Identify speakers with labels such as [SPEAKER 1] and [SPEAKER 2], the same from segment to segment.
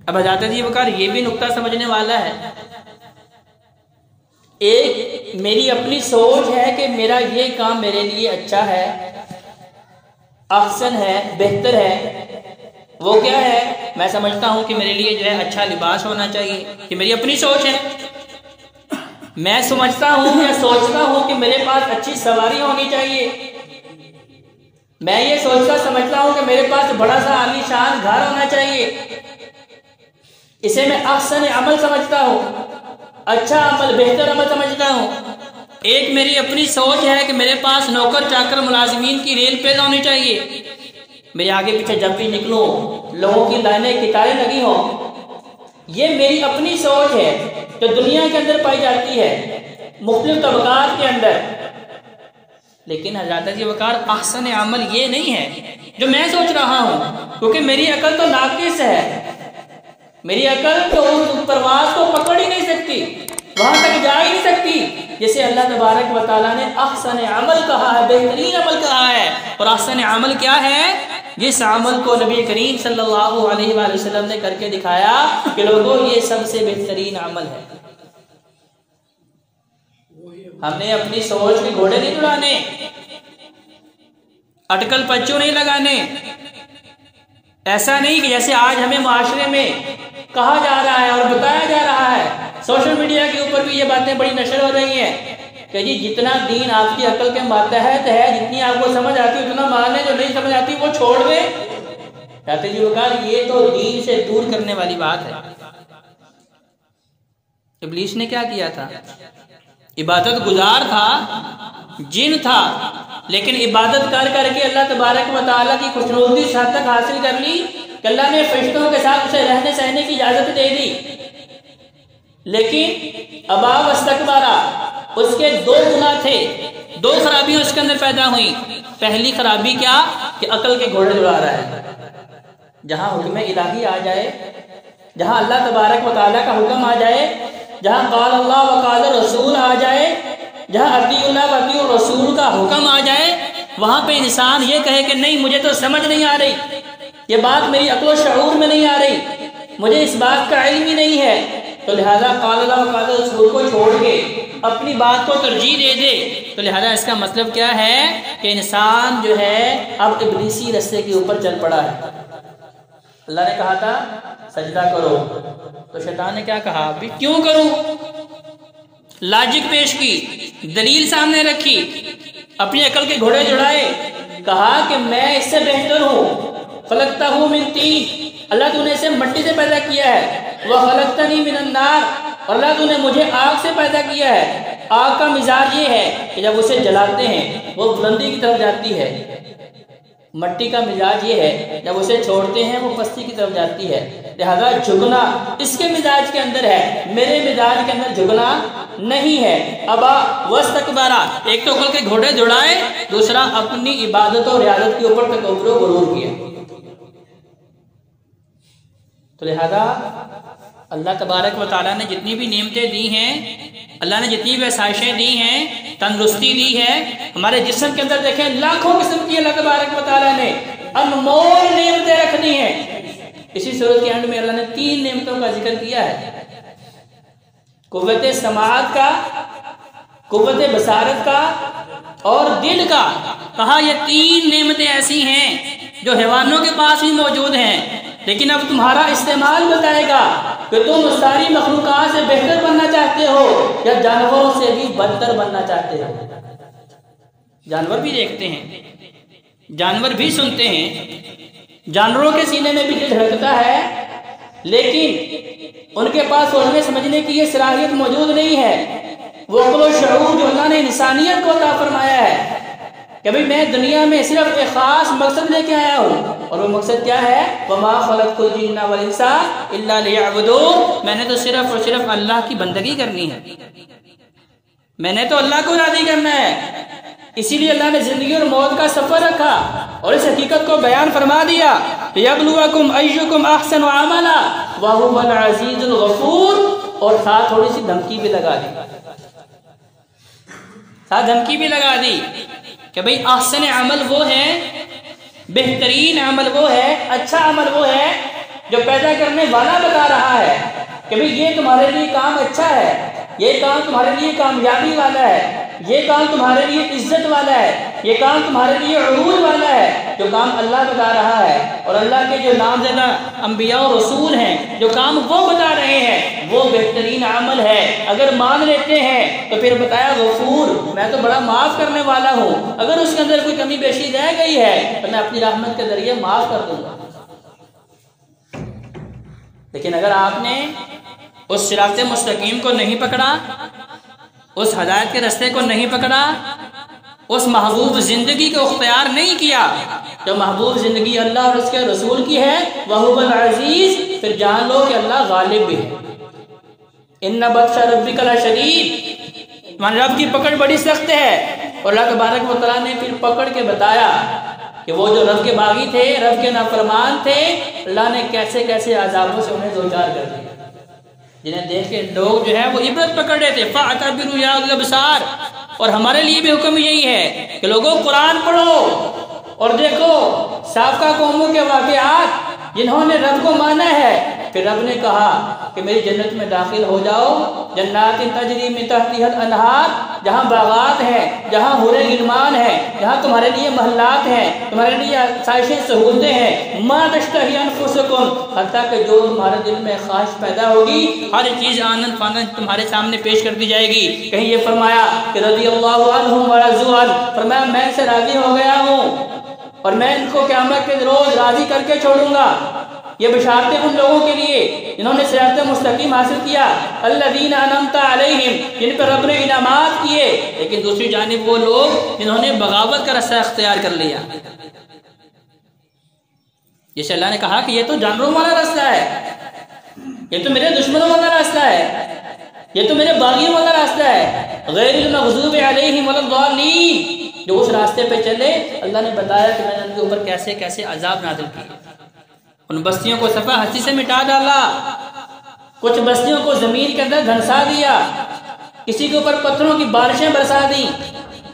[SPEAKER 1] اب حضرت جی وقار یہ بھی نقطہ سمجھنے والا ہے، ایک میری اپنی سوچ ہے کہ میرا یہ کام میرے لیے اچھا ہے، احسن ہے، بہتر ہے۔ وہ کیا ہے؟ میں سمجھتا ہوں کہ میرے لیے جو ہے اچھا لباس ہونا چاہیے، یہ میری اپنی سوچ ہے۔ میں سمجھتا ہوں یا سوچتا ہوں کہ میرے پاس اچھی سواری ہونی چاہیے، میں یہ سوچتا سمجھتا ہوں کہ میرے پاس بڑا سا عالی شان گھر ہونا چاہیے، اسے میں احسن عمل سمجھتا ہوں، اچھا عمل، بہتر عمل سمجھتا ہوں۔ ایک میری اپنی سوچ ہے کہ میرے پاس نوکر چاکر ملازمین کی ریل پیدا ہونی چاہیے، میرے آگے پیچھے جب بھی نکلوں لوگوں کی لائنیں قطاریں لگی ہوں، یہ میری اپنی سوچ ہے جو دنیا کے اندر پائی جاتی ہے مختلف طبقات کے اندر۔ لیکن حضرت جی وقار احسن عمل یہ نہیں ہے جو میں سوچ رہا ہوں، کیونکہ میری عقل تو ناقص ہے، میری عقل تو اس پرواز کو پکڑ ہی نہیں سکتی، وہاں تک جا ہی نہیں سکتی جسے اللہ تبارک و تعالیٰ نے احسن عمل کہا ہے، بہترین عمل کہا ہے۔ اور احسن عمل کیا ہے؟ جس عمل کو نبی کریم صلی اللہ علیہ وآلہ وسلم نے کر کے دکھایا کہ لوگوں یہ سب سے بہترین عمل ہے۔ ہم نے اپنی سوچ کے گھوڑے نہیں دوڑانے، اٹکل پچو نہیں لگانے۔ ایسا نہیں کہ جیسے آج ہمیں معاشرے میں کہا جا رہا ہے اور بتایا جا رہا ہے، سوشل میڈیا کے اوپر بھی یہ باتیں بڑی نشر ہو رہی ہیں کہ جی جتنا دین آپ کی عقل کے ماتحت ہے، جتنی آپ کو سمجھ آتی ہے اتنا مان لیں، جو نہیں سمجھ آتی وہ چھوڑ دیں۔ کہتے جی وقار یہ تو دین سے دور کرنے والی بات ہے۔ ابلیس نے کیا کیا تھا؟ عبادت گزار تھا، جن تھا، لیکن عبادت کر کر کے اللہ تبارک و تعالیٰ کی خوشنودی اس حد تک حاصل کر لی کہ اللہ نے فرشتوں کے ساتھ اسے رہنے سہنے کی اجازت دے دی، لیکن ابا واستکبارا، اس کے دو گناہ تھے، دو خرابیاں اس کے اندر پیدا ہوئیں۔ پہلی خرابی کیا؟ کہ عقل کے گھوڑے دوڑا رہا ہے۔ جہاں حکم الہی آ جائے، جہاں اللہ تبارک و تعالیٰ کا حکم آ جائے، جہاں قال اللہ و قال رسول آ جائے، جہاں اطیعوا اللہ و اطیعوا الرسول کا حکم آ جائے، وہاں پہ انسان یہ کہے کہ نہیں مجھے تو سمجھ نہیں آ رہی، یہ بات میری عقل و شعور میں نہیں آ رہی، مجھے اس بات کا علم ہی نہیں ہے، تو لہذا قال اللہ و قال رسول کو چھوڑ کے اپنی بات کو ترجیح دے دے، تو لہذا اس کا مطلب کیا ہے کہ انسان جو ہے اب ابلیسی رستے کے اوپر چل پڑا ہے۔ اللہ نے کہا تھا سجدہ کرو، تو شیطان نے کیا کہا؟ بھی کیوں کروں؟ لاجک پیش کی، دلیل سامنے رکھی، اپنی عقل کے گھوڑے جڑائے، کہا کہ میں اس سے بہتر ہوں، خلقتہ من طین، اللہ تو نے اسے مٹی سے پیدا کیا ہے، وخلقتنی من النار، اور اللہ تو نے مجھے آگ سے پیدا کیا ہے۔ آگ کا مزاج یہ ہے کہ جب اسے جلاتے ہیں وہ بلندی کی طرف جاتی ہے، مٹی کا مزاج یہ ہے جب اسے چھوڑتے ہیں وہ پستی کی طرف جاتی ہے، لہذا جھکنا اس کے مزاج کے اندر ہے، میرے مزاج کے اندر جھکنا نہیں ہے۔ ابا واستکبارا، ایک تو عقل کے گھوڑے دوڑائے، دوسرا اپنی عبادت اور ریاضت کے اوپر تکبر و غرور کیا۔ تو لہذا اللہ تبارک و تعالیٰ نے جتنی بھی نعمتیں دی ہیں، اللہ نے جتنی بھی آسائشیں دی ہیں، تندرستی دی ہے، ہمارے جسم کے اندر دیکھیں لاکھوں قسم کی اللہ تبارک و تعالیٰ نے انمول نعمتیں رکھنی ہیں۔ اسی صورت کے اینڈ میں اللہ نے 3 نعمتوں کا ذکر کیا ہے، قوت سماعت کا، قوت بصارت کا اور دل کا۔ کہا یہ 3 نعمتیں ایسی ہیں جو حیوانوں کے پاس بھی موجود ہیں، لیکن اب تمہارا استعمال بتائے گا کہ تم ساری مخلوقات سے بہتر بننا چاہتے ہو یا جانوروں سے بھی بدتر بننا چاہتے ہو۔ جانور بھی دیکھتے ہیں، جانور بھی سنتے ہیں، جانوروں کے سینے میں بھی دل دھڑکتا ہے، لیکن ان کے پاس سوچنے سمجھنے کی یہ صلاحیت موجود نہیں ہے۔ وہ عقل و شعور جو اللہ نے انسانیت کو عطا فرمایا ہے کہ بھئی میں دنیا میں صرف ایک خاص مقصد لے کے آیا ہوں، اور وہ مقصد کیا ہے؟ وَمَا خَلَقْتُ الْجِنَّ وَالْإِنسَ إِلَّا لِيَعْبُدُونِ، میں نے تو صرف اور صرف اللہ کی بندگی کرنی ہے، میں نے تو اللہ کو راضی کرنا ہے۔ اسی لیے اللہ نے زندگی اور موت کا سفر رکھا اور اس حقیقت کو بیان فرما دیا، لِيَبْلُوَكُمْ أَيُّكُمْ أَحْسَنُ عَمَلًا وَهُوَ الْعَزِيزُ الْغَفُورُ، اور ساتھ تھوڑی سی دھمکی بھی لگا دی، ساتھ دھمکی بھی لگا دی کہ بھئی احسن عمل وہ ہے، بہترین عمل وہ ہے، اچھا عمل وہ ہے جو پیدا کرنے والا بتا رہا ہے کہ بھئی یہ تمہارے لیے کام اچھا ہے، یہ کام تمہارے لیے کامیابی والا ہے، یہ کام تمہارے لیے عزت والا ہے، یہ کام تمہارے لیے عروج والا ہے، جو کام اللہ بتا رہا ہے۔ اور اللہ کے جو نامزدہ انبیاء و رسول ہیں جو کام وہ بتا رہے ہیں وہ بہترین عمل ہے۔ اگر مان لیتے ہیں تو پھر بتایا غفور، میں تو بڑا معاف کرنے والا ہوں، اگر اس کے اندر کوئی کمی بیشی رہ گئی ہے تو میں اپنی رحمت کے ذریعے معاف کر دوں گا۔ لیکن اگر آپ نے اس صراط مستقیم کو نہیں پکڑا، اس ہدایت کے راستے کو نہیں پکڑا، اس محبوب زندگی کو اختیار نہیں کیا جو محبوب زندگی اللہ اور اس کے رسول کی ہے، وَهُوَ الْعَزِيزُ، پھر جان لو کہ اللہ غالب بھی ہے۔ إِنَّ بَطْشَ رَبِّكَ لَشَدِيدٌ، تمہارے رب کی پکڑ بڑی سخت ہے۔ اور اللہ تبارک و تعالیٰ نے پھر پکڑ کے بتایا کہ وہ جو رب کے باغی تھے، رب کے نافرمان تھے، اللہ نے کیسے کیسے عذابوں سے انہیں دوچار کر دیا، جنہیں دیکھ کے لوگ جو ہے وہ عبرت پکڑ رہے تھے۔ فَاعْتَبِرُوا يَا أُولِي الْأَبْصَارِ، اور ہمارے لیے بھی حکم یہی ہے کہ لوگوں قرآن پڑھو اور دیکھو سابقہ قوموں کے واقعات جنہوں نے رب کو مانا ہے۔ پھر رب نے کہا کہ میری جنت میں داخل ہو جاؤ، جنات تجری من تحتها الانہار، جہاں باغات ہیں، جہاں حور غلمان ہیں، جہاں تمہارے لیے محلات ہیں، تمہارے لیے آسائشیں سہولتیں ہیں۔ ما تشتہی انفسکم، حتیٰ کہ جو تمہارے دل میں خواہش پیدا ہوگی ہر چیز آنن فانن تمہارے سامنے پیش کر دی جائے گی۔ کہیں یہ فرمایا کہ رضی اللہ عنہم ورضوا عنہ، فرمایا میں ان سے راضی ہو گیا ہوں اور میں ان کو قیامت کے روز راضی کر کے چھوڑوں گا۔ یہ بشارتیں ان لوگوں کے لیے جنہوں نے صراط مستقیم حاصل کیا، الذین انعمت علیہم، جن پر رب نے انعامات کیے۔ لیکن دوسری جانب وہ لوگ جنہوں نے بغاوت کا راستہ اختیار کر لیا، جسے اللہ نے کہا کہ یہ تو جانوروں والا راستہ ہے، یہ تو میرے دشمنوں والا راستہ ہے، یہ تو میرے باغیوں والا راستہ ہے، غیر المغضوب علیہم ولا الضالین، جو اس راستے پہ چلے اللہ نے بتایا کہ میں نے ان کے اوپر کیسے کیسے عذاب نازل کیے۔ ان بستیوں کو صفحہ ہستی سے مٹا ڈالا، کچھ بستیوں کو زمین کے اندر دھنسا دیا، کسی کے اوپر پتھروں کی بارشیں برسا دی،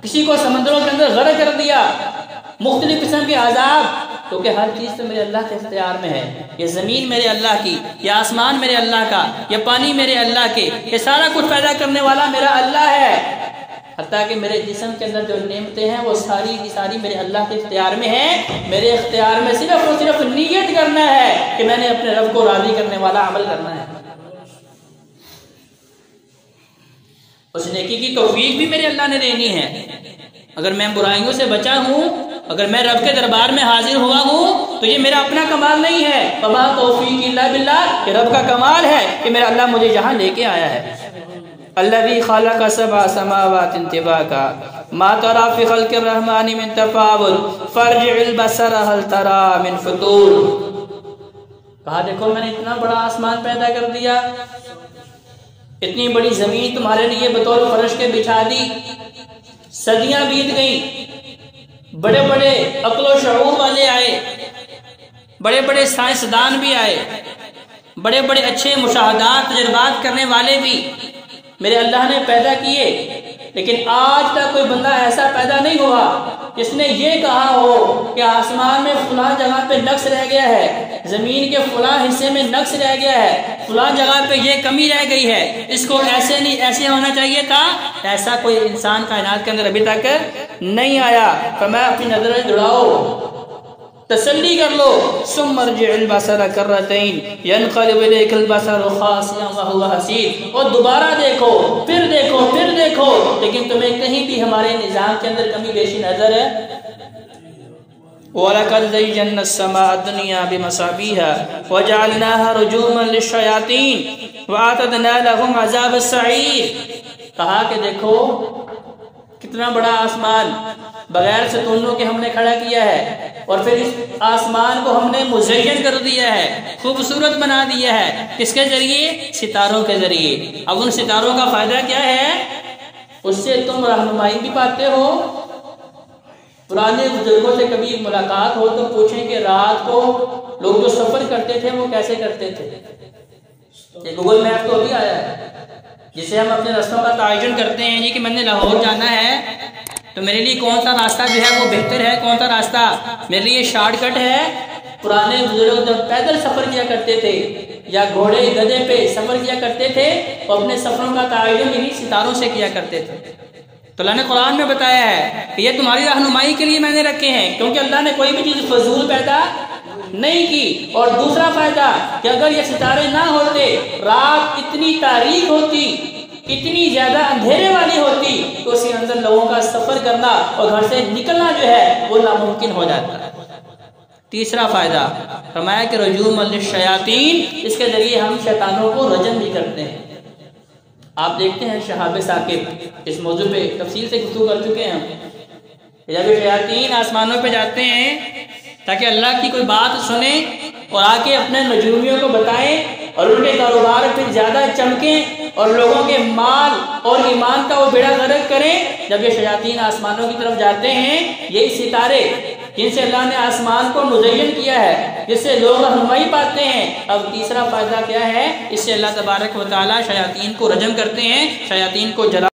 [SPEAKER 1] کسی کو سمندروں کے اندر غرق کر دیا، مختلف قسم کے عذاب، کیونکہ ہر چیز تو میرے اللہ کے اختیار میں ہے۔ یہ زمین میرے اللہ کی، یہ آسمان میرے اللہ کا، یہ پانی میرے اللہ کے، یہ سارا کچھ پیدا کرنے والا میرا اللہ ہے۔ حتیٰ کہ میرے جسم کے اندر جو نعمتیں ہیں وہ ساری کی ساری میرے اللہ کے اختیار میں ہیں۔ میرے اختیار میں صرف اور صرف نیت کرنا ہے کہ میں نے اپنے رب کو راضی کرنے والا عمل کرنا ہے۔ اس نیکی کی توفیق بھی میرے اللہ نے دینی ہے۔ اگر میں برائیوں سے بچا ہوں، اگر میں رب کے دربار میں حاضر ہوا ہوں تو یہ میرا اپنا کمال نہیں ہے، وما توفیق الا باللہ، یہ رب کا کمال ہے کہ میرا اللہ مجھے یہاں لے کے آیا ہے۔ الذي خلق سبع سماوات طباقا ما ترى في خلق الرحمن من تفاوت فارجع البصر هل ترى من فطور، کہا دیکھو میں نے اتنا بڑا آسمان پیدا کر دیا، اتنی بڑی زمین تمہارے لیے بطور فرش کے بچھا دی، صدیاں بیت گئیں، بڑے بڑے عقل و شعور والے آئے، بڑے بڑے سائنسدان بھی آئے، بڑے بڑے اچھے مشاہدات تجربات کرنے والے بھی میرے اللہ نے پیدا کیے، لیکن آج تک کوئی بندہ ایسا پیدا نہیں ہوا جس نے یہ کہا ہو کہ آسمان میں فلاں جگہ پہ نقص رہ گیا ہے، زمین کے فلاں حصے میں نقص رہ گیا ہے، فلاں جگہ پہ یہ کمی رہ گئی ہے، اس کو ایسے نہیں ایسے ہونا چاہیے تھا۔ ایسا کوئی انسان کائنات کے اندر ابھی تک نہیں آیا۔ فرمایا اپنی نظریں جڑاؤ، تسلی کر لو، ثم ارجع البصر کرتین ينقلب الیک البصر خاسئا وهو حسیر، اور دوبارہ دیکھو پھر دیکھو پھر دیکھو، لیکن تمہیں کہیں بھی ہمارے نظام کے اندر کمی بیشی نظر ہے۔ وَلَقَدْ زَيَّنَّا السَّمَاءَ الدُّنْيَا بِمَصَابِيحَ وَجَعَلْنَاهَا رُجُومًا لِلشَّيَاطِينِ وَأَعْتَدْنَا لَهُمْ عَذَابَ السَّعِيرِ، کہا کہ دیکھو کتنا بڑا آسمان بغیر ستونوں کے ہم نے کھڑا کیا ہے، اور پھر اس آسمان کو ہم نے مزین کر دیا ہے، خوبصورت بنا دیا ہے، کس کے ذریعے؟ ستاروں کے ذریعے۔ اب ان ستاروں کا فائدہ کیا ہے؟ اس سے تم رہنمائی بھی پاتے ہو۔ پرانے بزرگوں سے کبھی ملاقات ہو تو پوچھیں کہ رات کو لوگ جو سفر کرتے تھے وہ کیسے کرتے تھے۔ یہ گوگل میپ تو ابھی آیا ہے جسے ہم اپنے راستوں کا تعین کرتے ہیں، یہ کہ میں نے لاہور جانا ہے تو میرے لیے کون سا راستہ جو ہے وہ بہتر ہے، کون سا راستہ میرے لیے شارٹ کٹ ہے، پرانے بزرگ جب پیدل سفر کیا کرتے تھے یا گھوڑے گدھے پہ سفر کیا کرتے تھے تو اپنے سفروں کا تعین انہی ستاروں سے کیا کرتے تھے. تو اللہ نے قرآن میں بتایا ہے کہ یہ تمہاری رہنمائی کے لیے میں نے رکھے ہیں، کیونکہ اللہ نے کوئی بھی چیز فضول پیدا نہیں کی. اور دوسرا فائدہ کہ اگر یہ ستارے نہ ہوتے، رات اتنی تاریک ہوتی، اتنی زیادہ اندھیرے والی ہوتی، تو اس کے اندر لوگوں کا سفر کرنا اور گھر سے نکلنا جو ہے وہ ناممکن ہو جاتا. تیسرا فائدہ فرمایا کہ رجوم للشیاطین، اس کے ذریعے ہم شیطانوں کو رجم بھی کرتے ہیں. آپ دیکھتے ہیں شہاب ثاقب اس موضوع پہ تفصیل سے گفتگو کر چکے ہیں. جب شیاطین آسمانوں پہ جاتے ہیں تاکہ اللہ کی کوئی بات سنیں اور آ کے اپنے نجومیوں کو بتائیں اور ان کے کاروبار پھر زیادہ چمکیں اور لوگوں کے مال اور ایمان کا وہ بیڑا غرق کریں. جب یہ شیاطین آسمانوں کی طرف جاتے ہیں، یہ ستارے جن سے اللہ نے آسمان کو مزین کیا ہے، جس سے لوگ رہنمائی پاتے ہیں. اب تیسرا فائدہ کیا ہے؟ اس سے اللہ تبارک و تعالی شیاطین کو رجم کرتے ہیں، شیاطین کو جلا